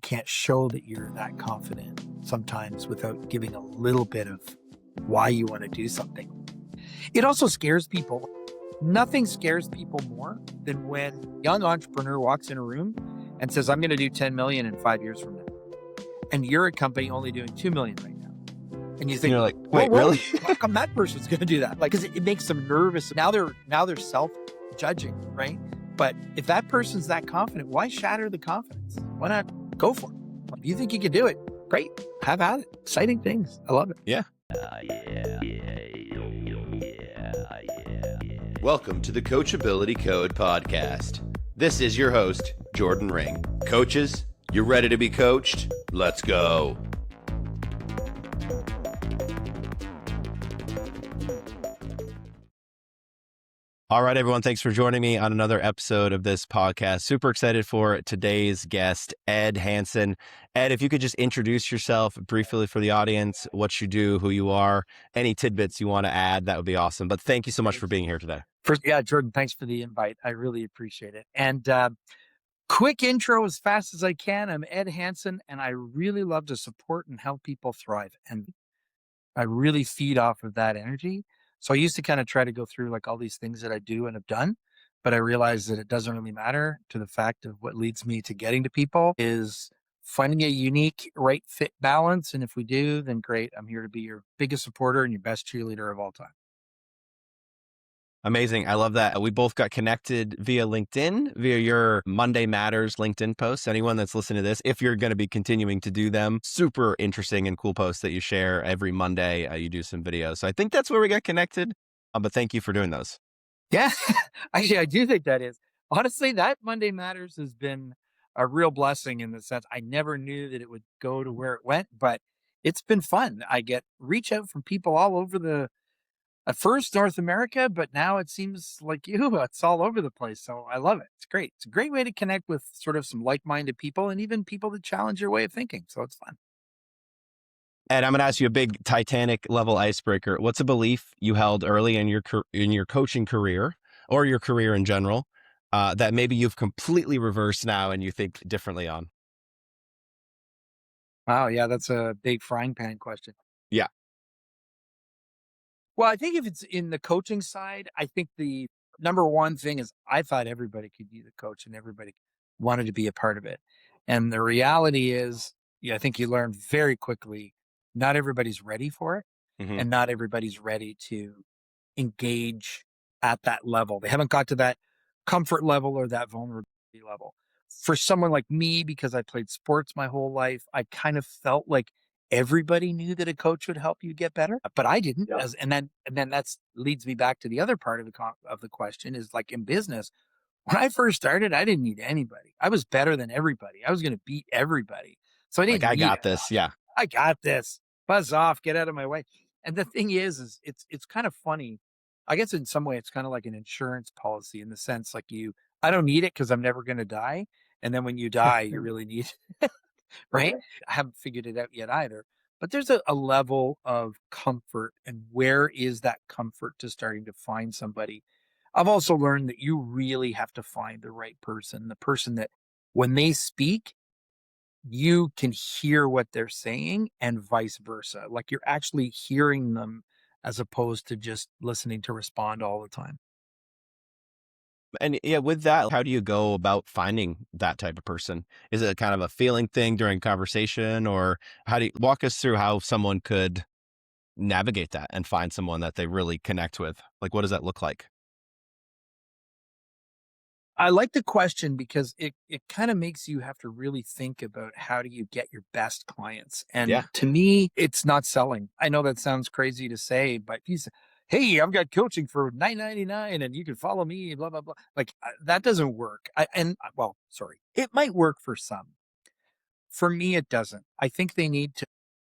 can't show that you're that confident sometimes without giving a little bit of why you want to do something. It also scares people. Nothing scares people more than when a young entrepreneur walks in a room and says, I'm going to do 10 million in 5 years from now. And you're a company only doing 2 million right now. And you think, you're like, wait, whoa, really? How come that person's going to do that? Like, because it makes them nervous. Now they're self-judging, right? But if that person's that confident, why shatter the confidence? Why not go for it? If you think you can do it, great. Have at it. Exciting things. I love it. Yeah. Welcome to the Coachability Code podcast. This is your host, Jordan Ring. Coaches, you ready to be coached? Let's go. All right, everyone. Thanks for joining me on another episode of this podcast. Super excited for today's guest, Ed Hansen. Ed, if you could just introduce yourself briefly for the audience, what you do, who you are, any tidbits you want to add, that would be awesome. But thank you so much for being here today. First, Jordan, thanks for the invite. I really appreciate it. And quick intro as fast as I can. I'm Ed Hansen, and I really love to support and help people thrive. And I really feed off of that energy. So I used to kind of try to go through like all these things that I do and have done, but I realized that it doesn't really matter to the fact of what leads me to getting to people is finding a unique right fit balance. And if we do, then great. I'm here to be your biggest supporter and your best cheerleader of all time. Amazing. I love that. We both got connected via LinkedIn, via your Monday Matters LinkedIn posts. Anyone that's listening to this, if you're going to be continuing to do them, super interesting and cool posts that you share every Monday. You do some videos. So I think that's where we got connected. But thank you for doing those. Yeah, actually, I do think that is. Honestly, that Monday Matters has been a real blessing in the sense I never knew that it would go to where it went, but it's been fun. I get reach out from people all over at first North America, but now it seems like it's all over the place. So I love it. It's great. It's a great way to connect with sort of some like-minded people and even people that challenge your way of thinking. So it's fun. And I'm going to ask you a big Titanic level icebreaker. What's a belief you held early in your coaching career or your career in general that maybe you've completely reversed now and you think differently on? Wow. Yeah, that's a big frying pan question. Yeah. Well, I think if it's in the coaching side, I think the number one thing is I thought everybody could be the coach and everybody wanted to be a part of it. And the reality is, I think you learn very quickly, not everybody's ready for it. Mm-hmm. And not everybody's ready to engage at that level. They haven't got to that comfort level or that vulnerability level. For someone like me, because I played sports my whole life, I kind of felt like everybody knew that a coach would help you get better, but I didn't. Yeah. And then that's leads me back to the other part of the question is like in business. When I first started, I didn't need anybody. I was better than everybody. I was going to beat everybody. So I didn't. Like, I got it. this. Yeah. I got this. Buzz off. Get out of my way. And the thing is it's kind of funny. I guess in some way it's kind of like an insurance policy in the sense like I don't need it because I'm never going to die. And then when you die, you really need it. Right? I haven't figured it out yet either. But there's a level of comfort. And where is that comfort to starting to find somebody? I've also learned that you really have to find the right person, the person that when they speak, you can hear what they're saying and vice versa. Like you're actually hearing them as opposed to just listening to respond all the time. And yeah, with that, how do you go about finding that type of person? Is it kind of a feeling thing during conversation, or how do you walk us through how someone could navigate that and find someone that they really connect with? Like, what does that look like? I like the question because it kind of makes you have to really think about how do you get your best clients. And to me, it's not selling. I know that sounds crazy to say, but if you say, hey, I've got coaching for $9.99 and you can follow me, blah, blah, blah. Like that doesn't work. It might work for some. For me, it doesn't. I think they need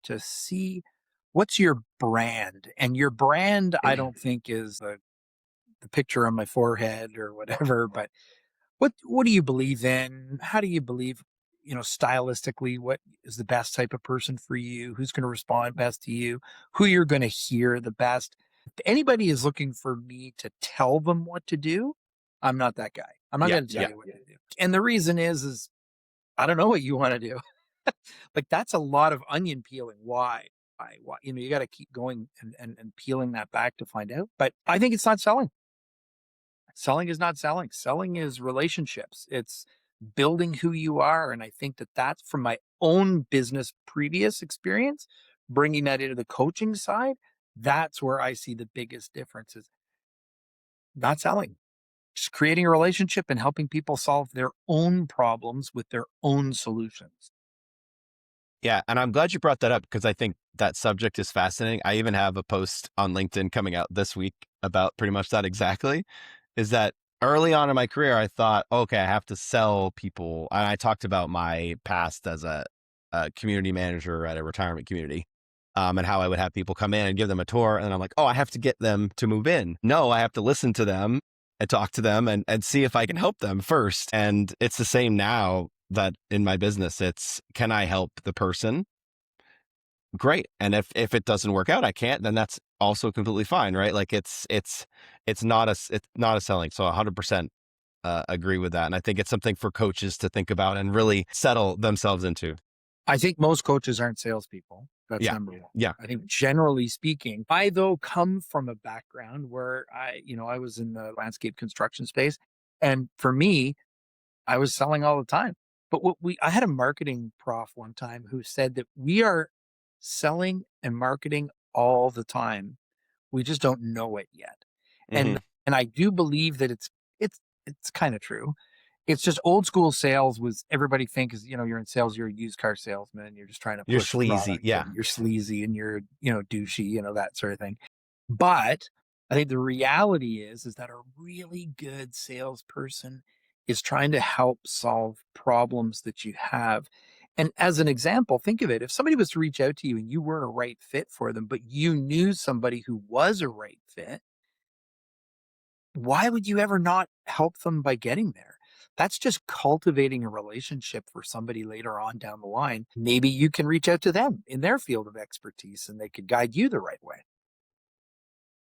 to see what's your brand, and your brand, I don't think is the picture on my forehead or whatever, but what do you believe in? How do you believe, stylistically, what is the best type of person for you? Who's going to respond best to you? Who you're going to hear the best? If anybody is looking for me to tell them what to do, I'm not that guy. I'm not going to tell you what to do. And the reason is I don't know what you want to do. Like that's a lot of onion peeling. Why? Why? You got to keep going and peeling that back to find out. But I think it's not selling. Selling is not selling. Selling is relationships. It's building who you are. And I think that that's from my own business previous experience, bringing that into the coaching side. That's where I see the biggest difference is not selling, just creating a relationship and helping people solve their own problems with their own solutions. Yeah. And I'm glad you brought that up because I think that subject is fascinating. I even have a post on LinkedIn coming out this week about pretty much that exactly. Is that early on in my career, I thought, okay, I have to sell people. And I talked about my past as a community manager at a retirement community. And how I would have people come in and give them a tour. And I'm like, oh, I have to get them to move in. No, I have to listen to them and talk to them and see if I can help them first. And it's the same now that in my business, it's can I help the person? Great. And if it doesn't work out, I can't, then that's also completely fine. Right. Like it's not it's not a selling. So 100% agree with that. And I think it's something for coaches to think about and really settle themselves into. I think most coaches aren't salespeople. That's Yeah. number one. Yeah. I think generally speaking, I though come from a background where I was in the landscape construction space. And for me, I was selling all the time. But I had a marketing prof one time who said that we are selling and marketing all the time. We just don't know it yet. Hmm. And I do believe that it's kind of true. It's just old school sales was everybody think is, you're in sales, you're a used car salesman, you're just trying to You're push sleazy. product Yeah. and you're sleazy and you're, douchey, that sort of thing. But I think the reality is that a really good salesperson is trying to help solve problems that you have. And as an example, think of it. If somebody was to reach out to you and you weren't a right fit for them, but you knew somebody who was a right fit, why would you ever not help them by getting there? That's just cultivating a relationship for somebody later on down the line. Maybe you can reach out to them in their field of expertise and they could guide you the right way.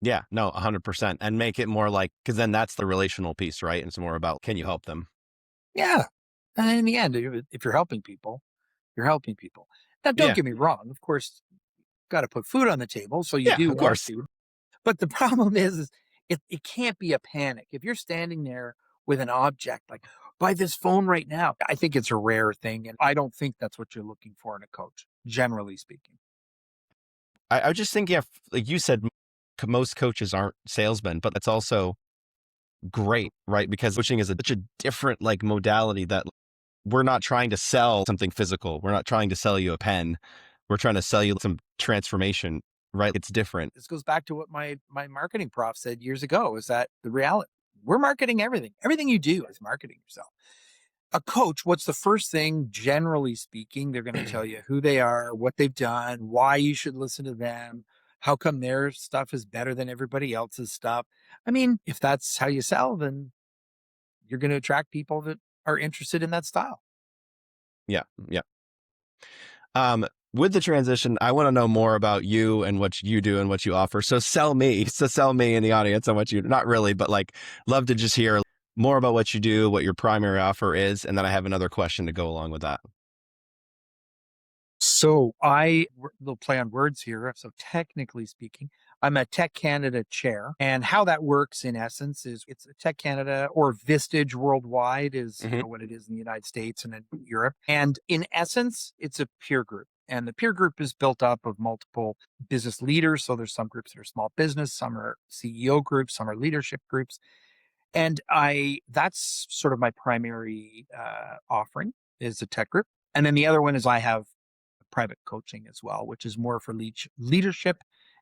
Yeah. No, 100%. And make it more like, because then that's the relational piece, right? And it's more about can you help them? Yeah. And in the end, if you're helping people, you're helping people. Now, don't Yeah. get me wrong. Of course, got to put food on the table. So you Yeah. do Of want course. to. But the problem is it can't be a panic. If you're standing there with an object like, buy this phone right now, I think it's a rare thing. And I don't think that's what you're looking for in a coach, generally speaking. I was just thinking, like you said, most coaches aren't salesmen, but that's also great, right? Because coaching is such a different like modality that we're not trying to sell something physical. We're not trying to sell you a pen. We're trying to sell you some transformation, right? It's different. This goes back to what my marketing prof said years ago is that the reality, we're marketing everything. Everything you do is marketing yourself. A coach, what's the first thing, generally speaking, they're going to tell you who they are, what they've done, why you should listen to them, how come their stuff is better than everybody else's stuff. I mean, if that's how you sell, then you're going to attract people that are interested in that style. Yeah. Yeah. With the transition, I want to know more about you and what you do and what you offer. So sell me. So sell me in the audience on what you, not really, but like love to just hear more about what you do, what your primary offer is. And then I have another question to go along with that. So will play on words here. So technically speaking, I'm a Tech Canada chair. And how that works in essence is it's a Tech Canada or Vistage worldwide is, Hmm. what it is in the United States and in Europe. And in essence, it's a peer group. And the peer group is built up of multiple business leaders. So there's some groups that are small business, some are CEO groups, some are leadership groups. And that's sort of my primary offering is a tech group. And then the other one is I have private coaching as well, which is more for leadership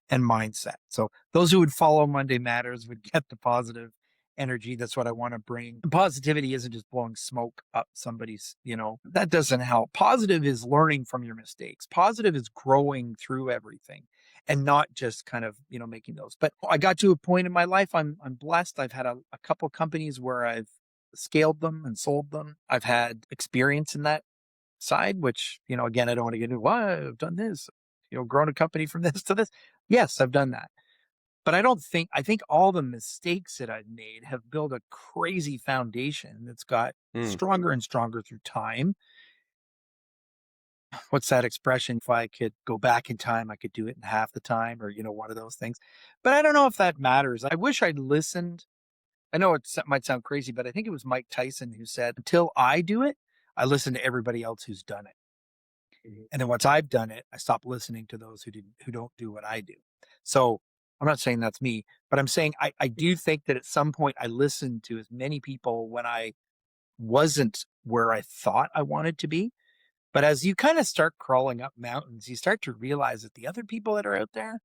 and mindset. So those who would follow Monday Matters would get the positive energy. That's what I want to bring. And positivity isn't just blowing smoke up somebody's, that doesn't help. Positive is learning from your mistakes. Positive is growing through everything and not just kind of, making those. But I got to a point in my life, I'm blessed. I've had a couple companies where I've scaled them and sold them. I've had experience in that side, which, again, I don't want to get into why I've done this, grown a company from this to this. Yes, I've done that. But I think all the mistakes that I've made have built a crazy foundation that's got Mm. stronger and stronger through time. what's that expression? If I could go back in time, I could do it in half the time, or, one of those things. But I don't know if that matters. I wish I'd listened. I know it might sound crazy, but I think it was Mike Tyson who said, until I do it, I listen to everybody else who's done it. And then once I've done it, I stop listening to those who don't do what I do. So I'm not saying that's me, but I'm saying I do think that at some point I listened to as many people when I wasn't where I thought I wanted to be. But as you kind of start crawling up mountains, you start to realize that the other people that are out there,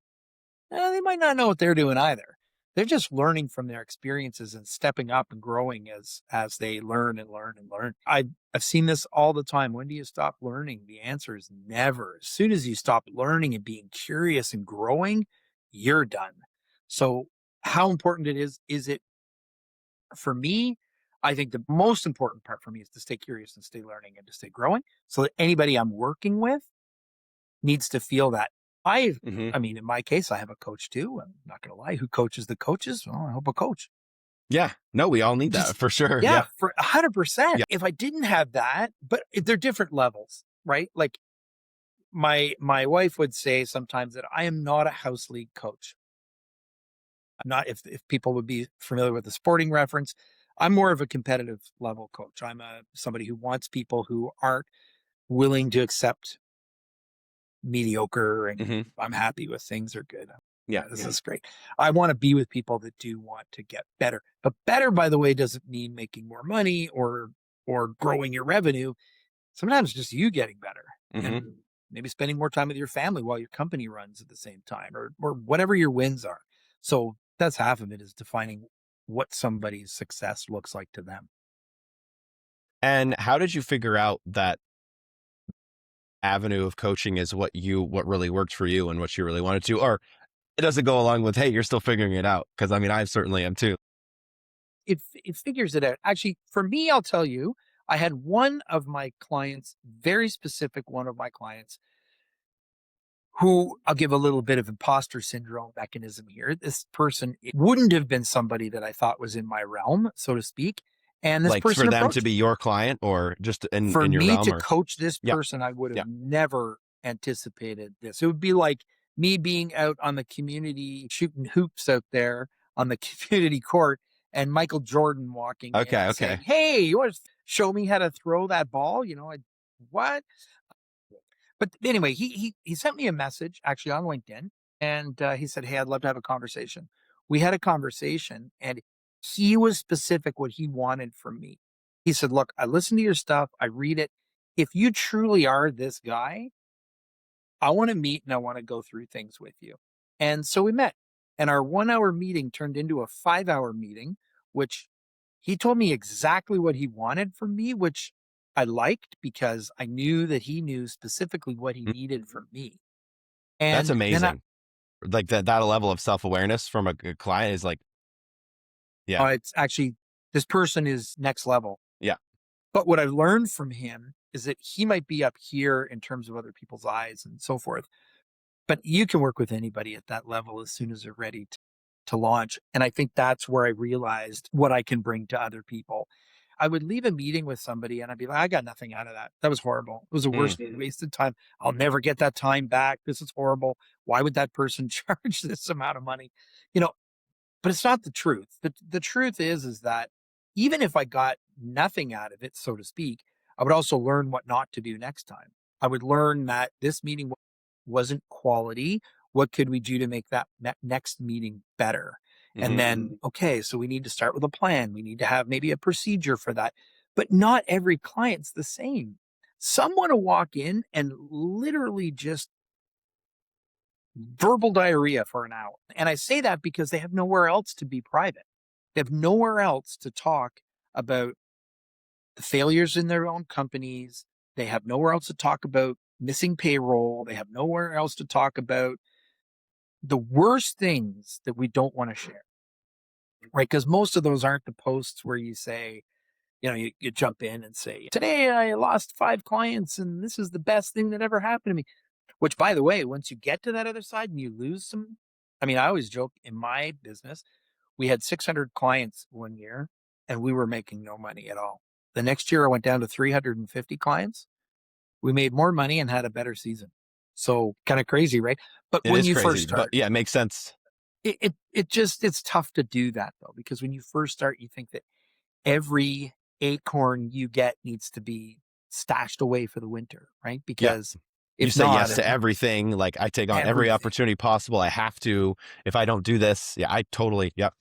they might not know what they're doing either. They're just learning from their experiences and stepping up and growing as they learn and learn and learn. I've seen this all the time. When do you stop learning? The answer is never. As soon as you stop learning and being curious and growing, you're done. So how important is it for me? I think the most important part for me is to stay curious and stay learning and to stay growing so that anybody I'm working with needs to feel that. Hmm. I mean, in my case, I have a coach too. I'm not going to lie. Who coaches the coaches? Well, I hope a coach. Yeah. No, we all need that Just, for sure. yeah, Yeah. for 100%. Yeah. If I didn't have that, but they're different levels, right? Like my wife would say sometimes that I am not a house league coach. I'm not, if people would be familiar with the sporting reference, I'm more of a competitive level coach. I'm somebody who wants people who aren't willing to accept mediocre and Hmm. I'm happy with things are good. Yeah. This is great. I want to be with people that do want to get better. But better, by the way, doesn't mean making more money or growing your revenue. Sometimes just you getting better Hmm. and maybe spending more time with your family while your company runs at the same time or whatever your wins are. So that's half of it, is defining what somebody's success looks like to them. And how did you figure out that avenue of coaching is what really worked for you and what you really wanted to, or it doesn't go along with, hey, you're still figuring it out? Because I mean, I certainly am too. It figures it out. Actually, for me, I'll tell you, I had one of my clients, very specific one of my clients, who I'll give a little bit of imposter syndrome mechanism here. This person, it wouldn't have been somebody that I thought was in my realm, so to speak. And this Like for person them to approached be me. your client or just For in your me realm, to or coach this yeah, person, I would yeah. have never anticipated this. It would be like me being out on the community shooting hoops out there on the community court and Michael Jordan walking in Okay, and okay. saying, "Hey, you want to show me how to throw that ball?" What? But anyway, he sent me a message actually on LinkedIn, and he said, "Hey, I'd love to have a conversation." We had a conversation, and he was specific what he wanted from me. He said, "Look, I listen to your stuff, I read it. If you truly are this guy, I want to meet and I want to go through things with you." And so we met, and our 1 hour meeting turned into a 5 hour meeting, which he told me exactly what he wanted from me, which I liked because I knew that he knew specifically what he Mm, needed from me. that's And then amazing. Like that level of self-awareness from a client is like, yeah, it's actually, this person is next level. yeah. But what I learned from him is that he might be up here in terms of other people's eyes and so forth. But you can work with anybody at that level as soon as they're ready to launch. And I think that's where I realized what I can bring to other people. I would leave a meeting with somebody and I'd be like, I got nothing out of that. That was horrible. It was the Mm, worst wasted time. I'll never get that time back. This is horrible. Why would that person charge this amount of money? You know, but it's not the truth. The truth is that even if I got nothing out of it, so to speak, I would also learn what not to do next time. I would learn that this meeting wasn't quality. What could we do to make that next meeting better? And hmm. then, okay, so we need to start with a plan. We need to have maybe a procedure for that. But not every client's the same. Some want to walk in and literally just verbal diarrhea for an hour. And I say that because they have nowhere else to be private. They have nowhere else to talk about the failures in their own companies. They have nowhere else to talk about missing payroll. They have nowhere else to talk about the worst things that we don't want to share, right? Because most of those aren't the posts where you say, you jump in and say, today I lost 5 clients and this is the best thing that ever happened to me. Which, by the way, once you get to that other side and you lose some, I mean, I always joke in my business, we had 600 clients one year and we were making no money at all. The next year I went down to 350 clients. We made more money and had a better season. So kind of crazy, right? But It when is you first crazy, but start, yeah, it makes sense. it's tough to do that though, because when you first start, you think that every acorn you get needs to be stashed away for the winter, right? Yeah. Because You if say not, yes to everything. Like I take on every everything. opportunity possible. I have to. If I don't do this, yeah, I totally, yep.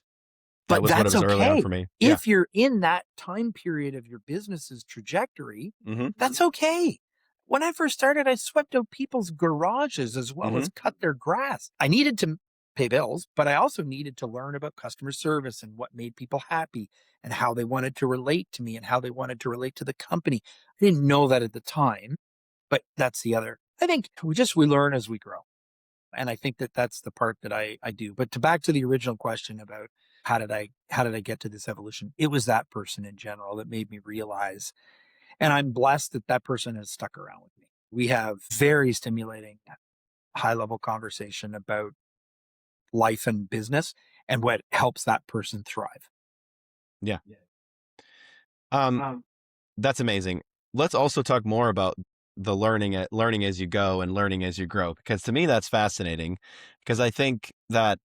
That But was what it that's was early on okay. for me. Yeah. If you're in that time period of your business's trajectory, Mm-hmm. that's okay. When I first started, I swept out people's garages as well Mm-hmm. as cut their grass. I needed to pay bills, but I also needed to learn about customer service and what made people happy and how they wanted to relate to me and how they wanted to relate to the company. I didn't know that at the time, but that's the other. I think we learn as we grow. And I think that that's the part that I do. But to back to the original question about how did I get to this evolution? It was that person in general that made me realize, and I'm blessed that that person has stuck around with me. We have very stimulating high level conversation about life and business and what helps that person thrive. Yeah. Um, that's amazing. Let's also talk more about the learning as you go and learning as you grow, because to me that's fascinating. Because I think that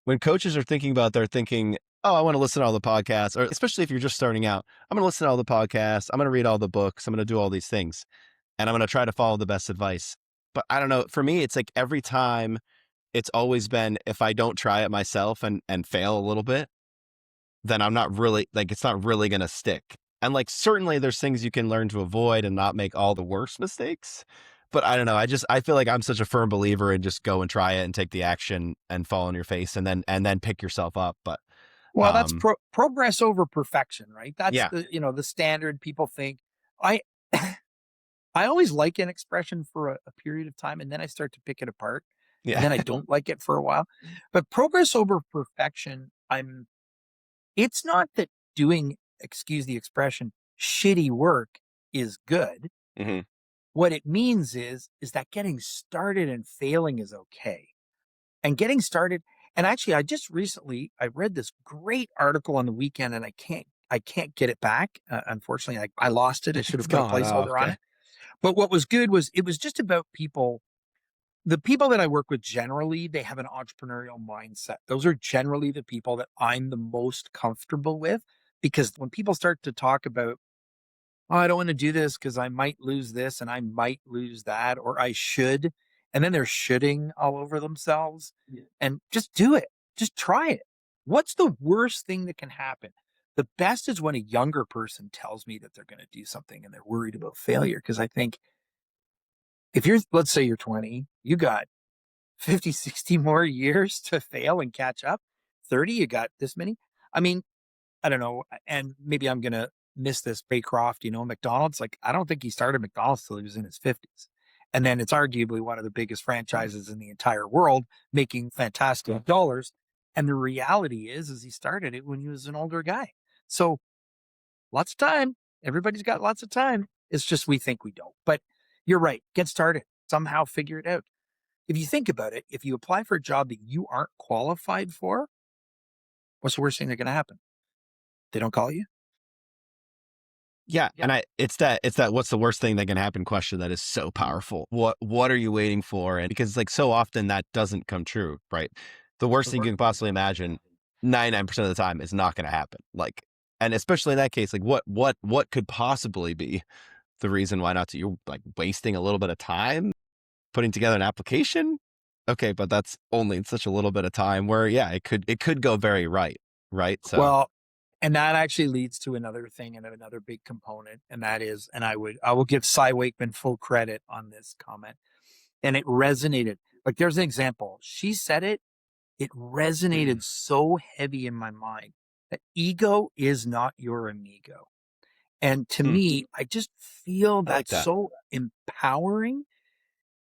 when coaches are thinking about, they're thinking, oh, I want to listen to all the podcasts, or especially if you're just starting out, I'm going to listen to all the podcasts. I'm going to read all the books. I'm going to do all these things, and I'm going to try to follow the best advice. But I don't know. For me, it's like every time it's always been, if I don't try it myself and fail a little bit, then I'm not really like, it's not really going to stick. And like, certainly there's things you can learn to avoid and not make all the worst mistakes. But I don't know. I feel like I'm such a firm believer in just go and try it and take the action and fall on your face and then pick yourself up. But, Well, that's um, progress over perfection, right? That's yeah, the standard people think. I I always like an expression for a period of time and then I start to pick it apart and yeah, then I don't like it for a while. But progress over perfection, it's not that doing, excuse the expression, shitty work is good. hmm, What it means is that getting started and failing is okay. And getting started, and actually I read this great article on the weekend and I can't get it back. Unfortunately, I lost it. I should it's have put a gone. Oh, placeholder on okay. it. But what was good was it was just about people. The people that I work with generally, they have an entrepreneurial mindset. Those are generally the people that I'm the most comfortable with because when people start to talk about, oh, I don't want to do this because I might lose this and I might lose that, or I should, and then they're shoulding all over themselves. Yeah. And just do it. Just try it. What's the worst thing that can happen? The best is when a younger person tells me that they're going to do something and they're worried about failure. Because I think if let's say you're 20, you got 50, 60 more years to fail and catch up. 30, you got this many. I mean, I don't know. And maybe I'm going to miss this. Baycroft, McDonald's, like, I don't think he started McDonald's till he was in his 50s. And then it's arguably one of the biggest franchises in the entire world, making fantastic dollars. And the reality is he started it when he was an older guy. So lots of time. Everybody's got lots of time. It's just we think we don't. But you're right. Get started. Somehow figure it out. If you think about it, if you apply for a job that you aren't qualified for, what's the worst thing that's going to happen? They don't call you. Yeah. And it's that what's the worst thing that can happen question that is so powerful. What are you waiting for? And because like so often that doesn't come true, right? The worst thing you can possibly imagine 99% of the time is not going to happen. Like, and especially in that case, like what could possibly be the reason why not to? You're like wasting a little bit of time putting together an application. Okay, but that's only in such a little bit of time where, yeah, it could go very right. Right. So Well, and that actually leads to another thing and another big component, and that is, and I will give Cy Wakeman full credit on this comment, and it resonated. Like there's an example. She said it, it resonated so heavy in my mind that ego is not your amigo. And to hmm, me, I just feel I like that's that. so empowering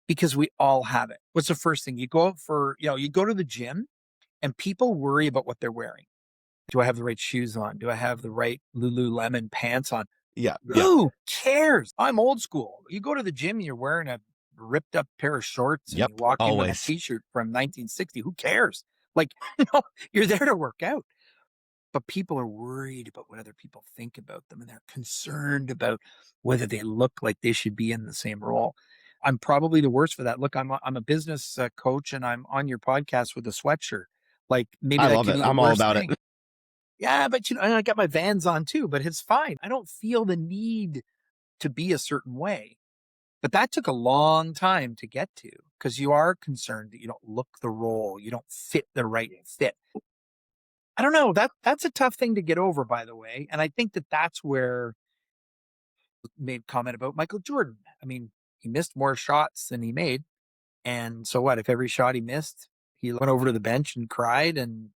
because we all have it. What's the first thing? You go out you go to the gym and people worry about what they're wearing. Do I have the right shoes on? Do I have the right Lululemon pants on? Yeah. Yeah. Who cares? I'm old school. You go to the gym, you're wearing a ripped up pair of shorts and Yep. you walk in with a Always. t-shirt from 1960. Who cares? Like, you're there to work out. but people are worried about what other people think about them, and they're concerned about whether they look like they should be in the same role. I'm probably the worst for that. Look, I'm a business coach, and I'm on your podcast with a sweatshirt. Like maybe I that love could it. be the I'm all worst about it. thing. Yeah, but and I got my Vans on too, but it's fine. I don't feel the need to be a certain way. But that took a long time to get to because you are concerned that you don't look the role, you don't fit the right fit. I don't know. That's a tough thing to get over, by the way. And I think that that's where made comment about Michael Jordan. I mean, he missed more shots than he made. And so what? If every shot he missed, he went over to the bench and cried and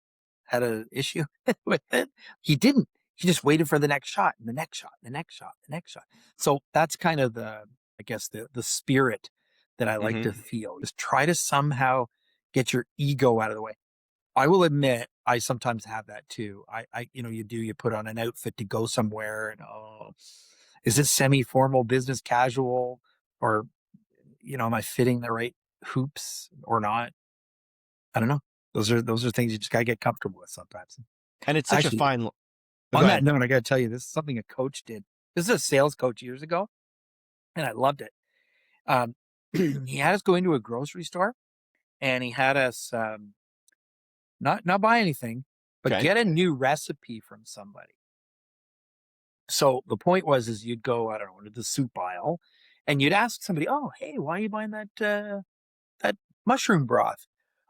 had an issue with it. He didn't. He just waited for the next shot and the next shot, the next shot, the next shot. So that's kind of I guess the spirit that I like to feel. Just try to somehow get your ego out of the way. I will admit, I sometimes have that too. You put on an outfit to go somewhere and, oh, is this semi-formal business casual or, am I fitting the right hoops or not? I don't know. Those are things you just gotta get comfortable with sometimes. And it's such a Actually, fine. Go on that ahead. note, I gotta tell you, this is something a coach did. This is a sales coach years ago, and I loved it. He had us go into a grocery store and he had us, not buy anything, but Okay. get a new recipe from somebody. So the point is you'd go, I don't know, to the soup aisle and you'd ask somebody, oh, hey, why are you buying that mushroom broth?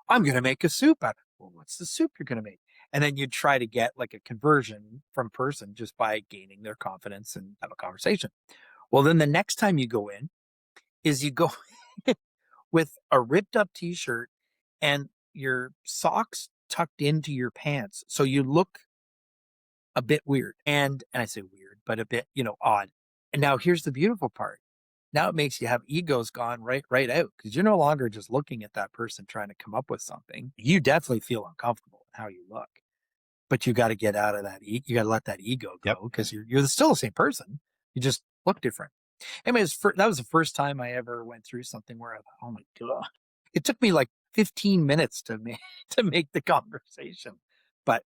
I'm going to make a soup out of it. Well, what's the soup you're going to make? And then you'd try to get like a conversion from person just by gaining their confidence and have a conversation. Well, then the next time you go in is you go with a ripped up t-shirt and your socks tucked into your pants. So you look a bit weird. And I say weird, but a bit, odd. And now here's the beautiful part. Now it makes you have egos gone right out because you're no longer just looking at that person trying to come up with something. You definitely feel uncomfortable in how you look, but you got to get out of that. You got to let that ego Yep. go because you're still the same person. You just look different. Anyways, that was the first time I ever went through something where I thought, oh my God, it took me like 15 minutes to make the conversation, but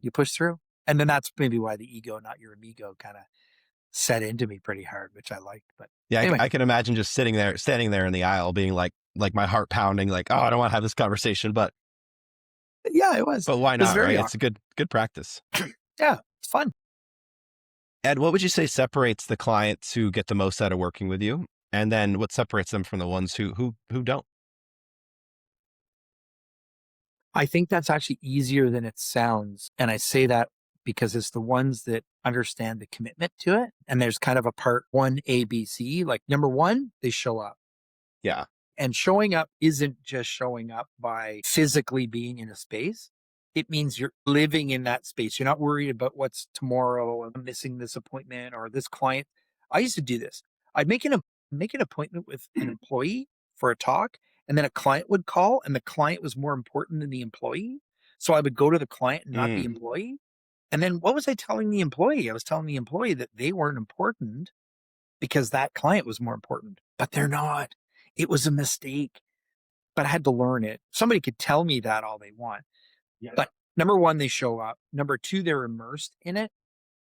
you push through. And then that's maybe why the ego, not your amigo, kind of set into me pretty hard, which I liked. But Yeah, anyway, I can imagine just standing there in the aisle, being like my heart pounding, like, oh, I don't want to have this conversation, but yeah, it was. why It was not, very right? It's a good practice. yeah, it's fun. Ed, what would you say separates the clients who get the most out of working with you, and then what separates them from the ones who don't? I think that's actually easier than it sounds. And I say that because it's the ones that understand the commitment to it. And there's kind of a part one ABC. Like number one, they show up. Yeah. And showing up isn't just showing up by physically being in a space. It means you're living in that space. You're not worried about what's tomorrow. I'm missing this appointment or this client. I used to do this. I'd make an appointment with an employee for a talk, and then a client would call, and the client was more important than the employee. So I would go to the client and not the employee. And then what was I telling the employee? I was telling the employee that they weren't important because that client was more important, but they're not. It was a mistake, but I had to learn it. Somebody could tell me that all they want. Yeah. But number one, they show up. Number two, they're immersed in it.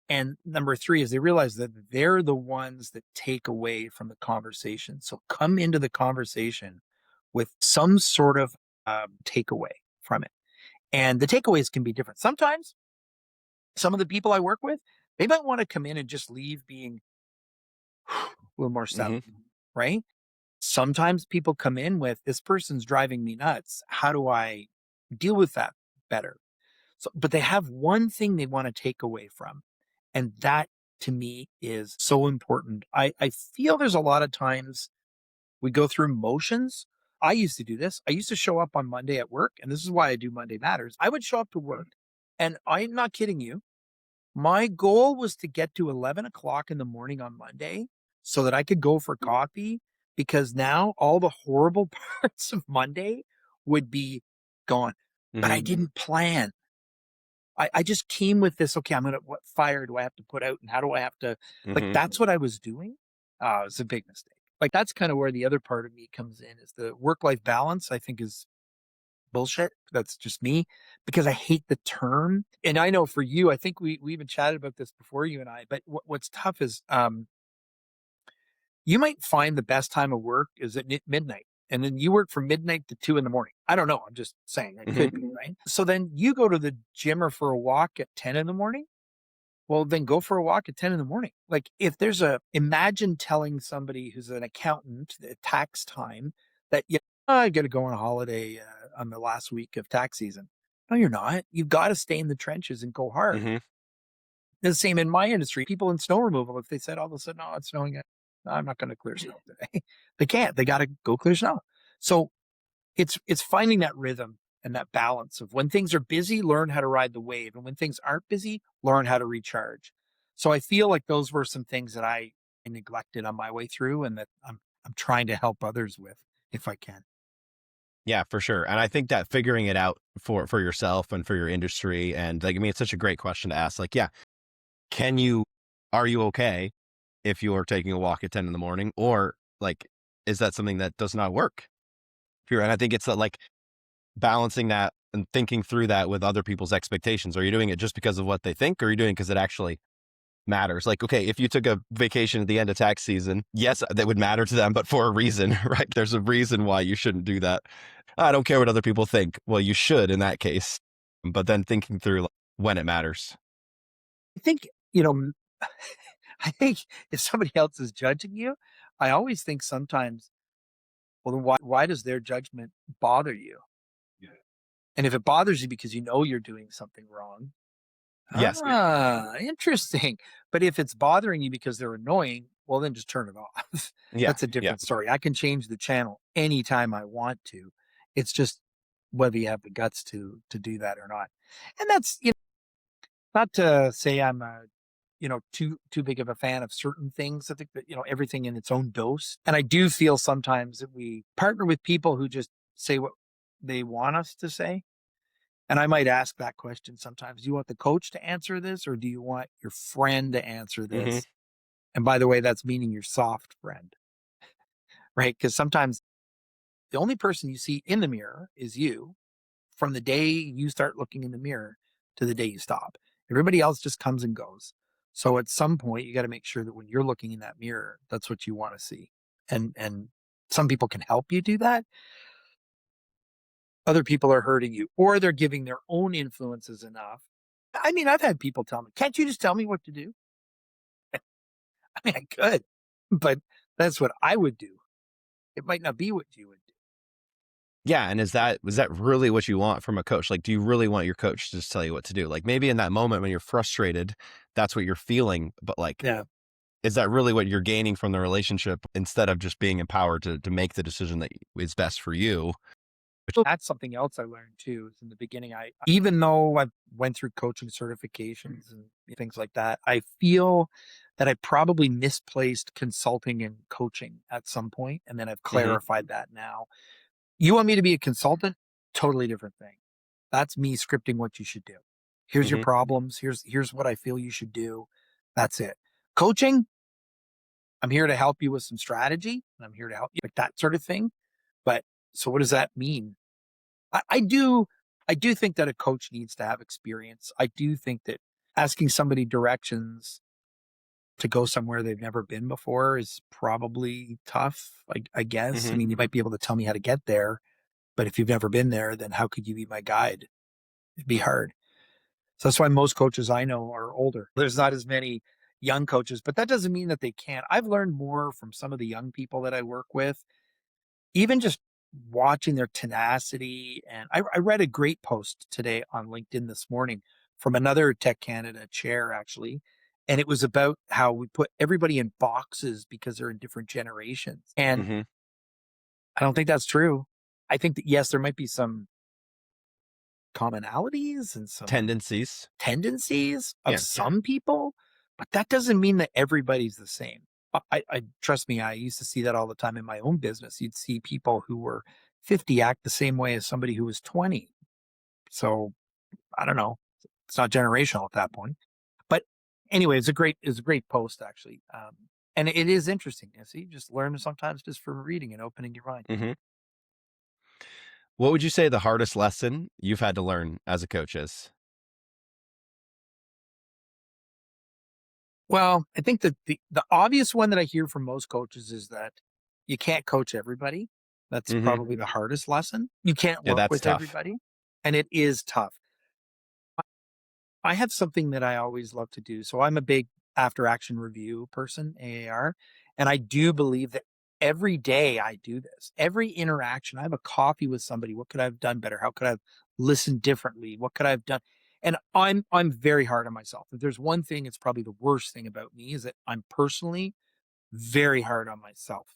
And number three is they realize that they're the ones that take away from the conversation. So come into the conversation with some sort of takeaway from it. And the takeaways can be different. Sometimes some of the people I work with, they might want to come in and just leave being a little more settled, right? Sometimes people come in with, this person's driving me nuts. How do I deal with that better? So, but they have one thing they want to take away from. And that to me is so important. I feel there's a lot of times we go through motions. I used to do this. I used to show up on Monday at work, and this is why I do Monday Matters. I would show up to work, and I'm not kidding you. My goal was to get to 11 o'clock in the morning on Monday so that I could go for coffee because now all the horrible parts of Monday would be gone. But I didn't plan. I just came with this, okay, what fire do I have to put out and how do I have to, like, that's what I was doing. It was a big mistake. Like, that's kind of where the other part of me comes in is the work-life balance, I think is bullshit. That's just me because I hate the term. And I know for you, I think we even chatted about this before, you and I, but what's tough is you might find the best time of work is at midnight. And then you work from midnight to 2 in the morning. I don't know. I'm just saying it could be, right? So then you go to the gym or for a walk at 10 in the morning. Well, then go for a walk at 10 in the morning. Like if there's imagine telling somebody who's an accountant at tax time that, yeah, I got to go on a holiday on the last week of tax season. No, you're not. You've got to stay in the trenches and go hard. Mm-hmm. The same in my industry. People in snow removal, if they said all of a sudden, oh, it's snowing, no, I'm not going to clear snow today. They can't. They got to go clear snow. So it's finding that rhythm and that balance of when things are busy, learn how to ride the wave. And when things aren't busy, learn how to recharge. So I feel like those were some things that I neglected on my way through and that I'm trying to help others with if I can. Yeah, for sure. And I think that figuring it out for yourself and for your industry, and like, I mean, it's such a great question to ask. Like, yeah, are you okay if you're taking a walk at 10 in the morning? Or like, is that something that does not work? And I think it's like balancing that and thinking through that with other people's expectations. Are you doing it just because of what they think, or are you doing it because it actually matters? Like, okay, if you took a vacation at the end of tax season, yes, that would matter to them, but for a reason, right? There's a reason why you shouldn't do that. I don't care what other people think. Well, you should in that case, but then thinking through like, when it matters. I think, I think if somebody else is judging you, I always think sometimes, well, then why does their judgment bother you? Yeah. And if it bothers you because you know you're doing something wrong, Yes. interesting. But if it's bothering you because they're annoying, well, then just turn it off. Yeah. That's a different story. I can change the channel anytime I want to. It's just whether you have the guts to do that or not. And that's not to say I'm too big of a fan of certain things. I think that everything in its own dose. And I do feel sometimes that we partner with people who just say what they want us to say. And I might ask that question sometimes. Do you want the coach to answer this or do you want your friend to answer this? Mm-hmm. And by the way, that's meaning your soft friend, right? Because sometimes the only person you see in the mirror is you from the day you start looking in the mirror to the day you stop. Everybody else just comes and goes. So at some point, you got to make sure that when you're looking in that mirror, that's what you want to see. And some people can help you do that. Other people are hurting you, or they're giving their own influences enough. I mean, I've had people tell me, can't you just tell me what to do? I mean, I could, but that's what I would do. It might not be what you would do. Yeah. And was that really what you want from a coach? Like, do you really want your coach to just tell you what to do? Like maybe in that moment when you're frustrated, that's what you're feeling. But like, Yeah. is that really what you're gaining from the relationship instead of just being empowered to make the decision that is best for you? That's something else I learned too. Is in the beginning, even though I went through coaching certifications and things like that, I feel that I probably misplaced consulting and coaching at some point, and then I've clarified that now. You want me to be a consultant? Totally different thing. That's me scripting what you should do. Here's your Mm-hmm. problems. Here's what I feel you should do. That's it. Coaching, I'm here to help you with some strategy, and I'm here to help you like that sort of thing. But so what does that mean? I do think that a coach needs to have experience. I do think that asking somebody directions to go somewhere they've never been before is probably tough. I guess. I Mm-hmm. mean, you might be able to tell me how to get there, but if you've never been there, then how could you be my guide? It'd be hard. So that's why most coaches I know are older. There's not as many young coaches, but that doesn't mean that they can't. I've learned more from some of the young people that I work with, even just watching their tenacity. And I read a great post today on LinkedIn this morning from another Tech Canada chair, actually. And it was about how we put everybody in boxes because they're in different generations. And Mm-hmm. I don't think that's true. I think that, yes, there might be some commonalities and some Tendencies. tendencies of Yeah. some people, but that doesn't mean that everybody's the same. I trust me, I used to see that all the time in my own business. You'd see people who were 50 act the same way as somebody who was 20. So I don't know. It's not generational at that point. But anyway, it's a great post actually. And it is interesting. You see, just learn sometimes just from reading and opening your mind. Mm-hmm. What would you say the hardest lesson you've had to learn as a coach is? Well, I think that the obvious one that I hear from most coaches is that you can't coach everybody. That's Hmm. probably the hardest lesson. You can't Yeah, work that's with tough. everybody, and it is tough. I have something that I always love to do. So I'm a big after action review person, AAR, and I do believe that every day I do this. Every interaction, I have a coffee with somebody. What could I have done better? How could I have listened differently? What could I have done? And I'm very hard on myself. If there's one thing, it's probably the worst thing about me is that I'm personally very hard on myself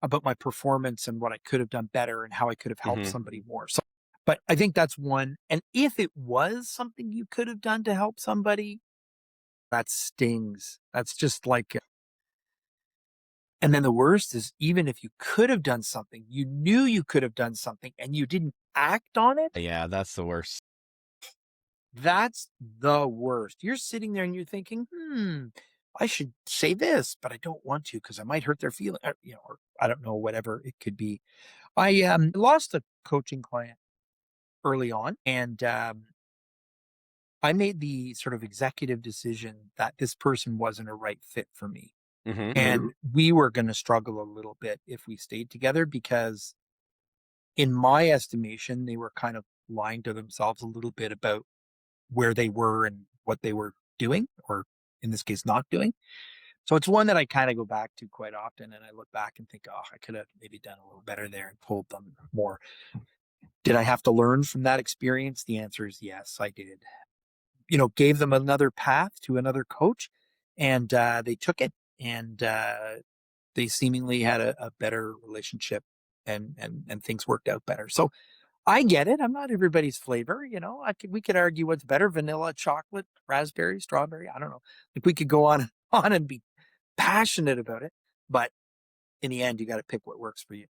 about my performance and what I could have done better and how I could have helped Hmm. somebody more. So, but I think that's one. And if it was something you could have done to help somebody, that stings. That's just like, and then the worst is even if you could have done something, you knew you could have done something and you didn't act on it. Yeah, that's the worst. That's the worst. You're sitting there and you're thinking, I should say this, but I don't want to because I might hurt their feeling, or I don't know, whatever it could be. I lost a coaching client early on, and I made the sort of executive decision that this person wasn't a right fit for me. Hmm. And we were going to struggle a little bit if we stayed together because, in my estimation, they were kind of lying to themselves a little bit about where they were and what they were doing, or in this case, not doing. So it's one that I kind of go back to quite often. And I look back and think, oh, I could have maybe done a little better there and told them more. Did I have to learn from that experience? The answer is yes, I did. Gave them another path to another coach, and they took it, and they seemingly had a better relationship, and things worked out better. So I get it. I'm not everybody's flavor. We could argue what's better: vanilla, chocolate, raspberry, strawberry. I don't know. Like we could go on and on and be passionate about it, but in the end, you got to pick what works for you.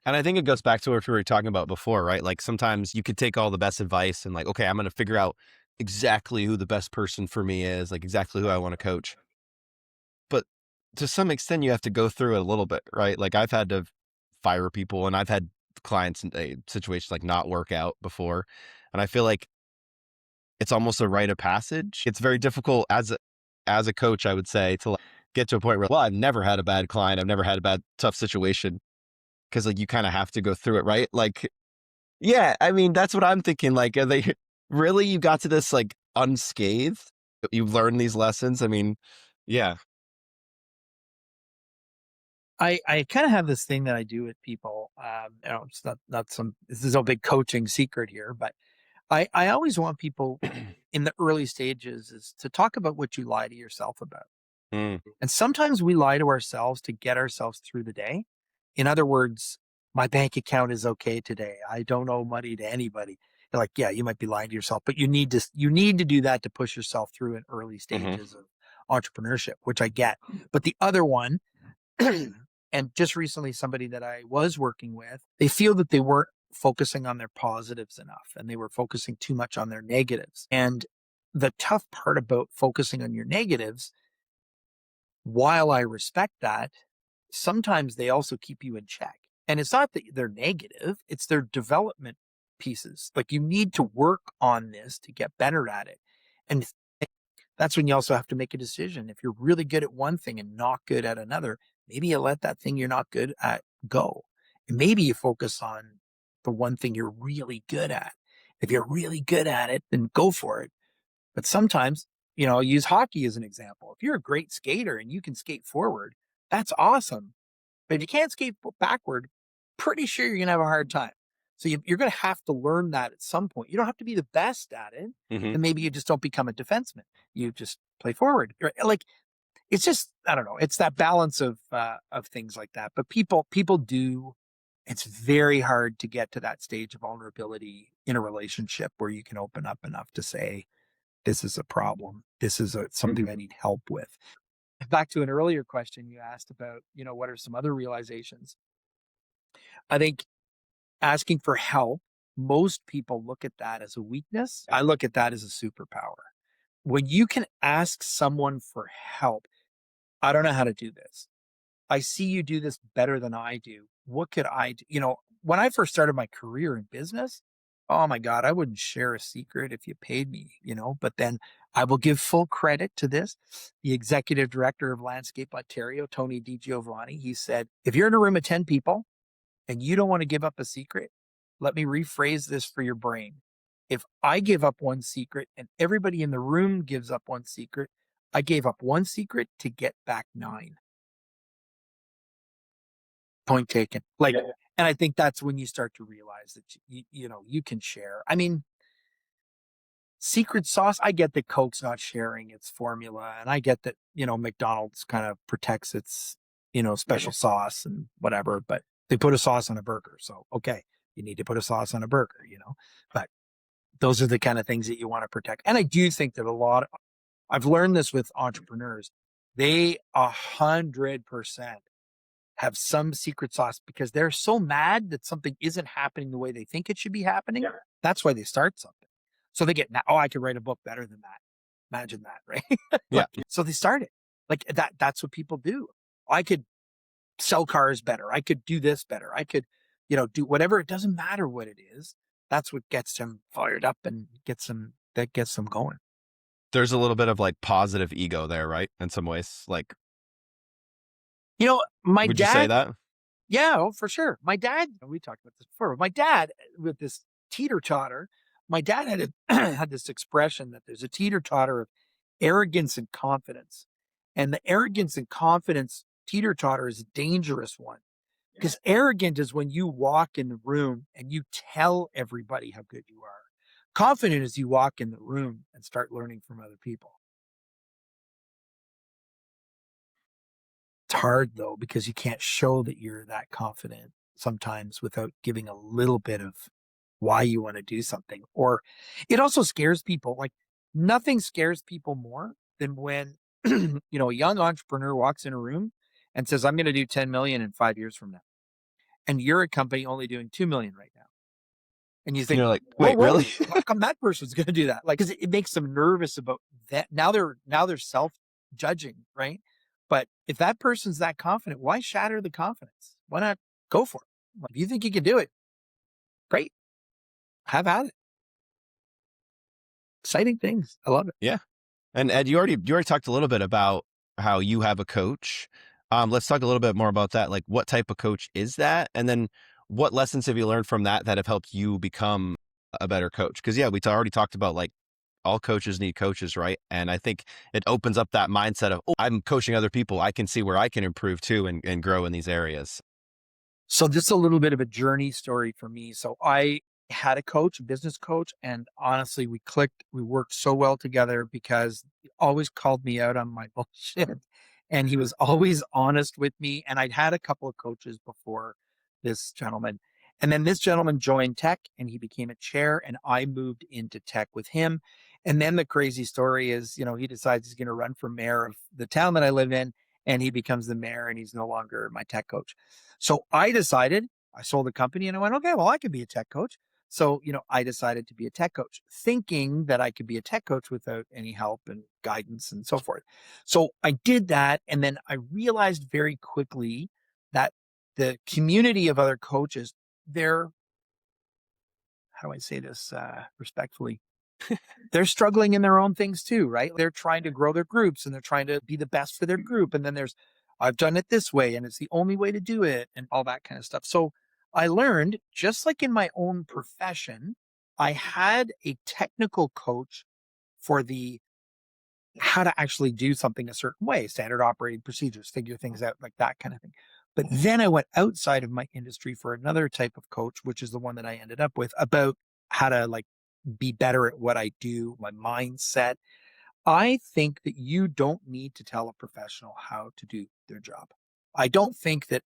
And I think it goes back to what we were talking about before, right? Like sometimes you could take all the best advice and like, okay, I'm going to figure out exactly who the best person for me is, like exactly who I want to coach. But to some extent, you have to go through it a little bit, right? Like I've had to fire people and I've had clients in a situation like not work out before. And I feel like it's almost a rite of passage. It's very difficult as a coach, I would say, to like get to a point where, well, I've never had a bad client. I've never had a bad, tough situation. Cause like you kind of have to go through it, right? Like, yeah, I mean, that's what I'm thinking. Like, are they really, you got to this like unscathed? You learned these lessons. I mean, yeah. I kind of have this thing that I do with people. It's not some. This is no big coaching secret here, but I always want people in the early stages is to talk about what you lie to yourself about. Mm, And sometimes we lie to ourselves to get ourselves through the day. In other words, my bank account is okay today. I don't owe money to anybody. You're like, yeah, you might be lying to yourself, but you need to do that to push yourself through in early hmm. stages of entrepreneurship, which I get. But the other one, and just recently somebody that I was working with, they feel that they weren't focusing on their positives enough and they were focusing too much on their negatives. And the tough part about focusing on your negatives, while I respect that, sometimes they also keep you in check. And it's not that they're negative, it's their development pieces. Like you need to work on this to get better at it. And that's when you also have to make a decision. If you're really good at one thing and not good at another, maybe you let that thing you're not good at go. And maybe you focus on the one thing you're really good at. If you're really good at it, then go for it. But sometimes, use hockey as an example. If you're a great skater and you can skate forward, that's awesome. But if you can't skate backward, pretty sure you're going to have a hard time. So you're going to have to learn that at some point. You don't have to be the best at it. Hmm. And maybe you just don't become a defenseman. You just play forward. Like it's just, I don't know. It's that balance of things like that. But people do. It's very hard to get to that stage of vulnerability in a relationship where you can open up enough to say, this is a problem. This is something I need help with. Back to an earlier question you asked about, what are some other realizations? I think asking for help, most people look at that as a weakness. I look at that as a superpower. When you can ask someone for help, I don't know how to do this. I see you do this better than I do. What could I do? when I first started my career in business, oh my God, I wouldn't share a secret if you paid me, but then I will give full credit to this. The executive director of Landscape Ontario, Tony DiGiovanni, he said, if you're in a room of 10 people and you don't want to give up a secret, let me rephrase this for your brain. If I give up one secret and everybody in the room gives up one secret, I gave up one secret to get back 9. Point taken. Yeah. And I think that's when you start to realize that you can share. I mean, secret sauce, I get that Coke's not sharing its formula, and I get that, McDonald's kind of protects its, special sauce and whatever, but they put a sauce on a burger. So, okay, you need to put a sauce on a burger, but those are the kind of things that you want to protect. And I do think that I've learned this with entrepreneurs. They 100% have some secret sauce because they're so mad that something isn't happening the way they think it should be happening. Yeah. That's why they start something. So they get, I could write a book better than that. Imagine that, right? Yeah. So they start it like that. That's what people do. I could sell cars better. I could do this better. I could, do whatever. It doesn't matter what it is. That's what gets them fired up and gets them going. There's a little bit of like positive ego there, right? In some ways, like, My would dad, you say that? yeah, oh, for sure. My dad, we talked about this before. My dad, with this teeter-totter, my dad had this expression that there's a teeter-totter of arrogance and confidence. And the arrogance and confidence teeter-totter is a dangerous one because arrogant is when you walk in the room and you tell everybody how good you are. Confident is you walk in the room and start learning from other people. It's hard though, because you can't show that you're that confident sometimes without giving a little bit of why you want to do something. Or it also scares people. Like nothing scares people more than when, a young entrepreneur walks in a room and says, I'm going to do 10 million in 5 years from now. And you're a company only doing 2 million right now. And you And think, you're like, whoa, wait, really? how come that person's going to do that? Like, cause it makes them nervous about that. Now they're self-judging, right? But if that person's that confident, why shatter the confidence? Why not go for it? If you think you can do it, great. Have at it. Exciting things. I love it. Yeah. And Ed, you already talked a little bit about how you have a coach. Let's talk a little bit more about that. Like, what type of coach is that? And then what lessons have you learned from that have helped you become a better coach? Because we already talked about like all coaches need coaches, right? And I think it opens up that mindset of, I'm coaching other people. I can see where I can improve too and grow in these areas. So just a little bit of a journey story for me. So I had a coach, a business coach, and honestly, we clicked. We worked so well together because he always called me out on my bullshit. And he was always honest with me. And I'd had a couple of coaches before this gentleman. And then this gentleman joined tech and he became a chair and I moved into tech with him. And then the crazy story is, he decides he's going to run for mayor of the town that I live in and he becomes the mayor and he's no longer my tech coach. So I sold the company and I went, okay, well, I could be a tech coach. So, I decided to be a tech coach, thinking that I could be a tech coach without any help and guidance and so forth. So I did that. And then I realized very quickly that the community of other coaches, they're, how do I say this respectfully? They're struggling in their own things too, right? They're trying to grow their groups and they're trying to be the best for their group. And then I've done it this way and it's the only way to do it and all that kind of stuff. So I learned, just like in my own profession, I had a technical coach for how to actually do something a certain way, standard operating procedures, figure things out, like that kind of thing. But then I went outside of my industry for another type of coach, which is the one that I ended up with, about how to be better at what I do, my mindset. I think that you don't need to tell a professional how to do their job. I don't think that,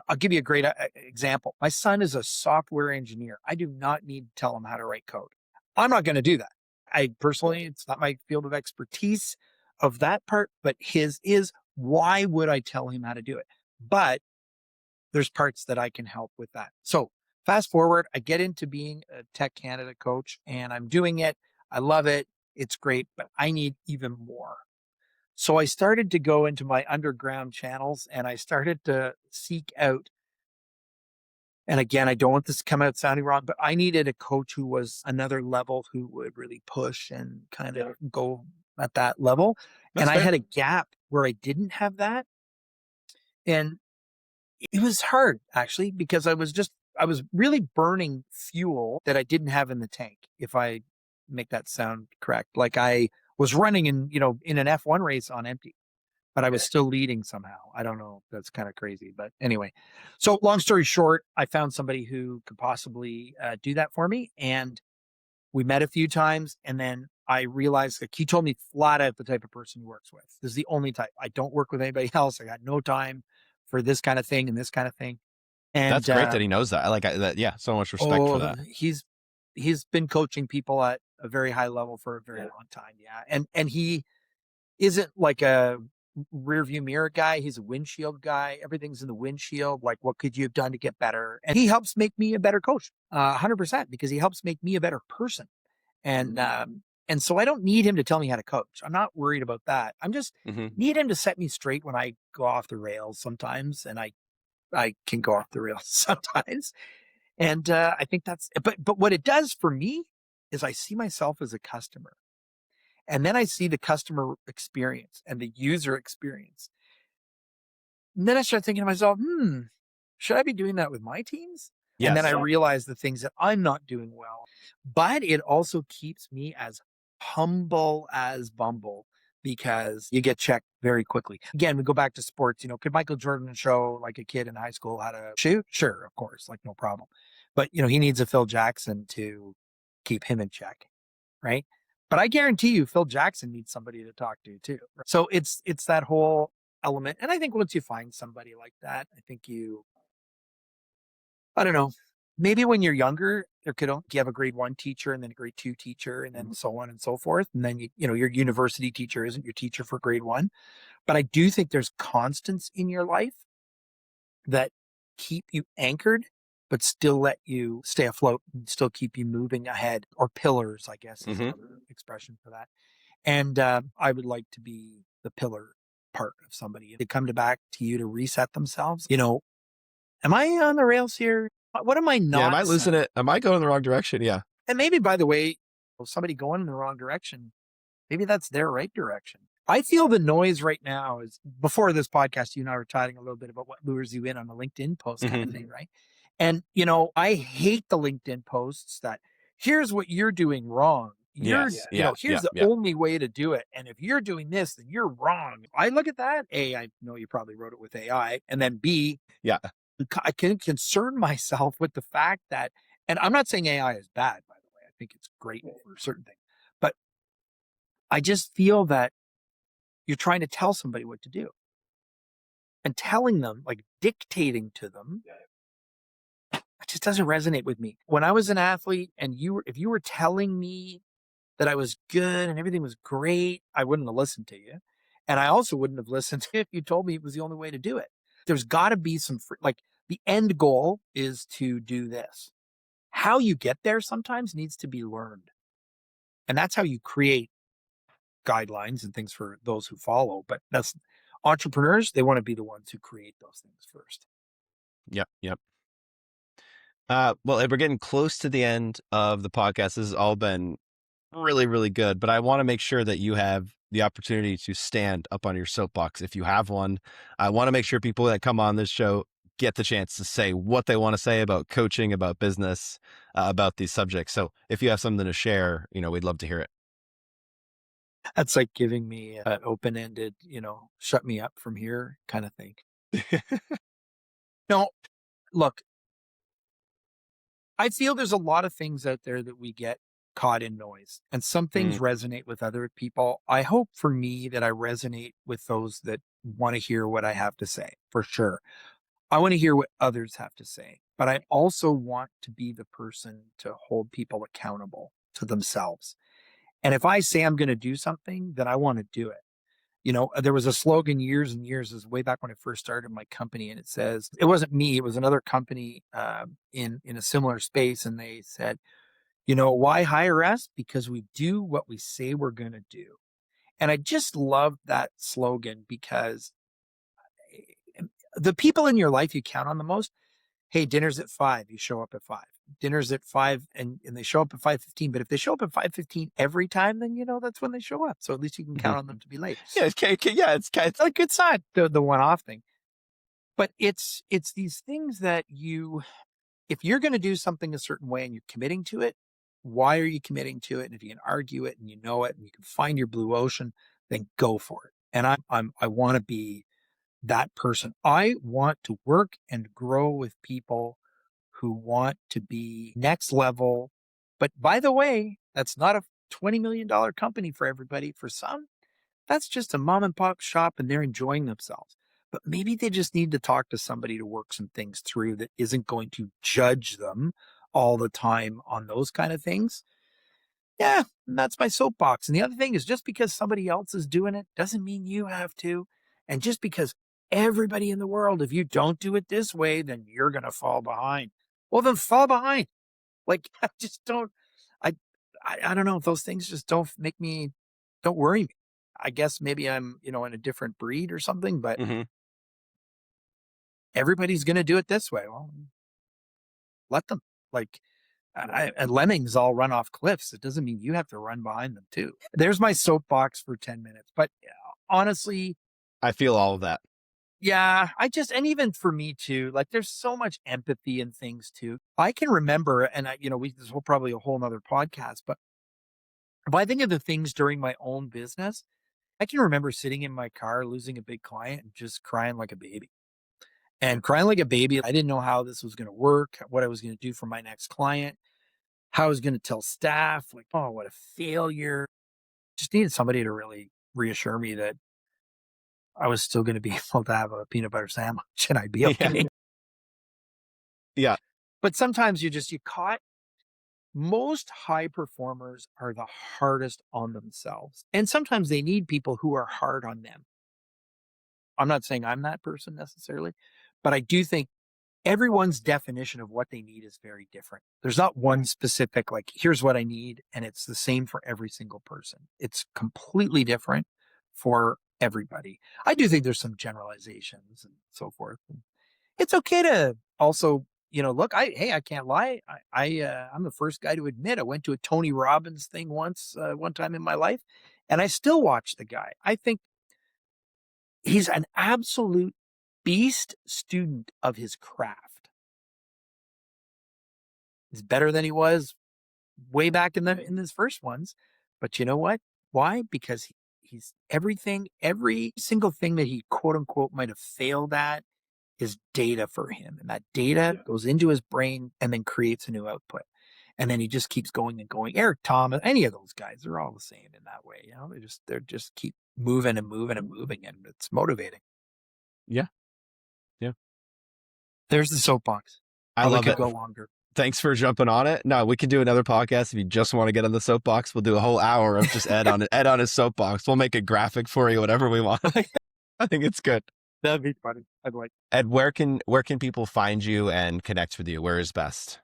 I'll give you a great example. My son is a software engineer. I do not need to tell him how to write code. I'm not going to do that. It's not my field of expertise of that part, but his is. Why would I tell him how to do it? But there's parts that I can help with that. So fast forward, I get into being a Tech Canada coach and I'm doing it. I love it. It's great, but I need even more. So I started to go into my underground channels and I started to seek out And again, I don't want this to come out sounding wrong, but I needed a coach who was another level, who would really push and kind of go at that level. That's And I fair. had a gap where I didn't have that. And it was hard actually, because I was really burning fuel that I didn't have in the tank. If I make that sound correct, like I was running in an F1 race on empty, but I was still leading somehow. I don't know. That's kind of crazy, but anyway. So long story short, I found somebody who could possibly do that for me, and we met a few times, and then I realized, like, he told me flat out the type of person he works with. This is the only type. I don't work with anybody else. I got no time for this kind of thing and this kind of thing. That's And great that he knows that. I like that. Yeah. So much respect for oh, that. he's been coaching people at a very high level for a very long time. Yeah, and he isn't like a rear view mirror guy. He's a windshield guy. Everything's in the windshield. Like, what could you have done to get better? And he helps make me a better coach, 100%, because he helps make me a better person. And so I don't need him to tell me how to coach. I'm not worried about that. I'm just Hmm. need him to set me straight when I go off the rails sometimes, and I can go off the rails sometimes. And I think but what it does for me is I see myself as a customer, and then I see the customer experience and the user experience. And then I start thinking to myself, should I be doing that with my teams? And then I Yes. realize the things that I'm not doing well. But it also keeps me as humble as Bumble, because you get checked very quickly. Again, we go back to sports. Could Michael Jordan show like a kid in high school how to shoot? Sure, of course, like no problem. But he needs a Phil Jackson to keep him in check, right? But I guarantee you, Phil Jackson needs somebody to talk to too. So it's that whole element. And I think once you find somebody like that, I think I don't know, maybe when you're younger, you have a grade 1 teacher and then a grade 2 teacher and then so on and so forth. And then your university teacher isn't your teacher for grade 1. But I do think there's constants in your life that keep you anchored, but still let you stay afloat and still keep you moving ahead, or pillars, I guess is Hmm. another expression for that. And I would like to be the pillar part of somebody. They come back to you to reset themselves. Am I on the rails here? What am I Yeah. Am not I losing saying? it? Am I going in the wrong direction? Yeah. And maybe, by the way, somebody going in the wrong direction, maybe that's their right direction. I feel the noise right now is, before this podcast, you and I were chatting a little bit about what lures you in on a LinkedIn post kind of Hmm. thing, right? And, I hate the LinkedIn posts that, here's what you're doing wrong. Yes. Yeah. Here's Yeah. the Yeah. only way to do it. And if you're doing this, then you're wrong. I look at that. A, I know you probably wrote it with AI. And then B, Yeah. I can concern myself with the fact that, and I'm not saying AI is bad, by the way. I think it's great for certain things. But I just feel that you're trying to tell somebody what to do, and telling them, like dictating to them, it just doesn't resonate with me. When I was an athlete and if you were telling me that I was good and everything was great, I wouldn't have listened to you. And I also wouldn't have listened if you told me it was the only way to do it. There's got to be like, the end goal is to do this. How you get there sometimes needs to be learned. And that's how you create guidelines and things for those who follow. But that's entrepreneurs, they want to be the ones who create those things first. Yep. Yep. Well, we're getting close to the end of the podcast. This has all been really, really good, but I want to make sure that you have the opportunity to stand up on your soapbox if you have one. I want to make sure people that come on this show get the chance to say what they want to say about coaching, about business, about these subjects. So if you have something to share, we'd love to hear it. That's like giving me an open-ended, shut me up from here kind of thing. No, look, I feel there's a lot of things out there that we get caught in noise, and some things Mm, resonate with other people. I hope for me that I resonate with those that want to hear what I have to say, for sure. I want to hear what others have to say, but I also want to be the person to hold people accountable to themselves. And if I say I'm going to do something, then I want to do it. There was a slogan years and years, is way back when I first started my company, and it says, it wasn't me, it was another company in a similar space, and they said, why hire us? Because we do what we say we're going to do. And I just love that slogan, because the people in your life you count on the most, Hey, dinner's at 5. You show up at 5. Dinner's at 5 and they show up at 5:15. But if they show up at 5:15 every time, then that's when they show up. So at least you can count on them to be late. Yeah, It's a good sign, the one-off thing. But it's these things that if you're going to do something a certain way and you're committing to it, why are you committing to it? And if you can argue it and you know it and you can find your blue ocean, then go for it. And I want to be that person. I want to work and grow with people who want to be next level. But by the way, that's not a $20 million company for everybody. For some, that's just a mom and pop shop and they're enjoying themselves. But maybe they just need to talk to somebody to work some things through that isn't going to judge them all the time on those kind of things. Yeah, that's my soapbox. And the other thing is just because somebody else is doing it doesn't mean you have to. And just because everybody in the world, if you don't do it this way, then you're going to fall behind. Well, then fall behind. Like, I just don't, I, I don't know if those things just don't worry me. I guess maybe I'm, in a different breed or something, but everybody's going to do it this way. Well, let them. Like, and lemmings all run off cliffs. It doesn't mean you have to run behind them too. There's my soapbox for 10 minutes. But honestly, I feel all of that. yeah, and even for me too, like there's so much empathy in things too. I can remember, and this will probably a whole nother podcast, but if I think of the things during my own business, I can remember sitting in my car, losing a big client and just crying like a baby. And crying like a baby, I didn't know how this was going to work, what I was going to do for my next client, how I was going to tell staff, like, oh, what a failure. Just needed somebody to really reassure me that I was still going to be able to have a peanut butter sandwich and I'd be okay. Yeah. But sometimes you caught. Most high performers are the hardest on themselves. And sometimes they need people who are hard on them. I'm not saying I'm that person necessarily, but I do think everyone's definition of what they need is very different. There's not one specific, like, here's what I need, and it's the same for every single person. It's completely different for everybody. I do think there's some generalizations and so forth. It's okay to also, look, I can't lie. I'm the first guy to admit I went to a Tony Robbins thing one time in my life, and I still watch the guy. I think he's an absolute beast student of his craft. He's better than he was way back in his first ones. But you know what? Why? Because he's every single thing that he quote unquote might have failed at is data for him. And that data goes into his brain and then creates a new output. And then he just keeps going and going. Eric Thomas, any of those guys, they're all the same in that way. They just keep moving and moving and moving, and it's motivating. Yeah. Yeah. There's the soapbox. I love it. Go longer. Thanks for jumping on it. No, we can do another podcast if you just want to get on the soapbox. We'll do a whole hour of just Ed on his soapbox. We'll make a graphic for you, whatever we want. I think it's good. That'd be funny. I'd like. Ed, where can people find you and connect with you? Where is best?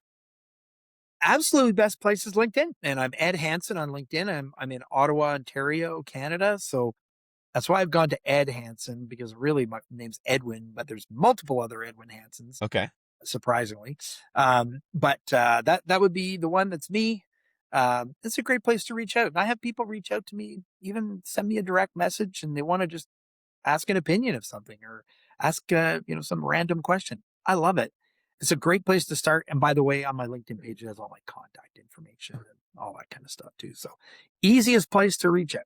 Absolutely best place is LinkedIn. And I'm Ed Hansen on LinkedIn. I'm in Ottawa, Ontario, Canada. So that's why I've gone to Ed Hansen, because really my name's Edwin, but there's multiple other Edwin Hansens. Okay. Surprisingly. But that would be the one that's me. It's a great place to reach out. And I have people reach out to me, even send me a direct message, and they want to just ask an opinion of something or ask, some random question. I love it. It's a great place to start. And by the way, on my LinkedIn page, it has all my contact information and all that kind of stuff too. So easiest place to reach out.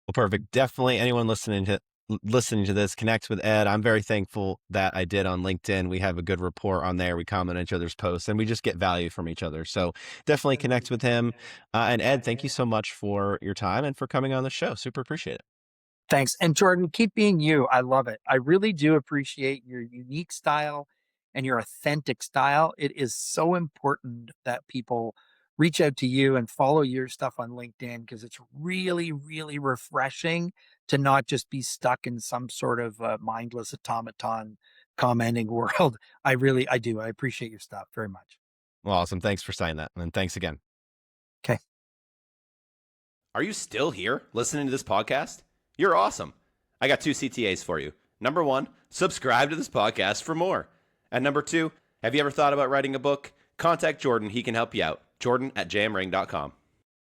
Well, perfect. Definitely anyone listening to this, connect with Ed. I'm very thankful that I did on LinkedIn. We have a good rapport on there. We comment on each other's posts and we just get value from each other. So definitely connect with him. And Ed, thank you so much for your time and for coming on the show. Super appreciate it. Thanks. And Jordan, keep being you. I love it. I really do appreciate your unique style and your authentic style. It is so important that people reach out to you and follow your stuff on LinkedIn, because it's really, really refreshing to not just be stuck in some sort of mindless automaton commenting world. I do. I appreciate your stuff very much. Well, awesome. Thanks for saying that. And thanks again. Okay. Are you still here listening to this podcast? You're awesome. I got 2 CTAs for you. Number 1, subscribe to this podcast for more. And number 2, have you ever thought about writing a book? Contact Jordan. He can help you out. Jordan at jamring.com.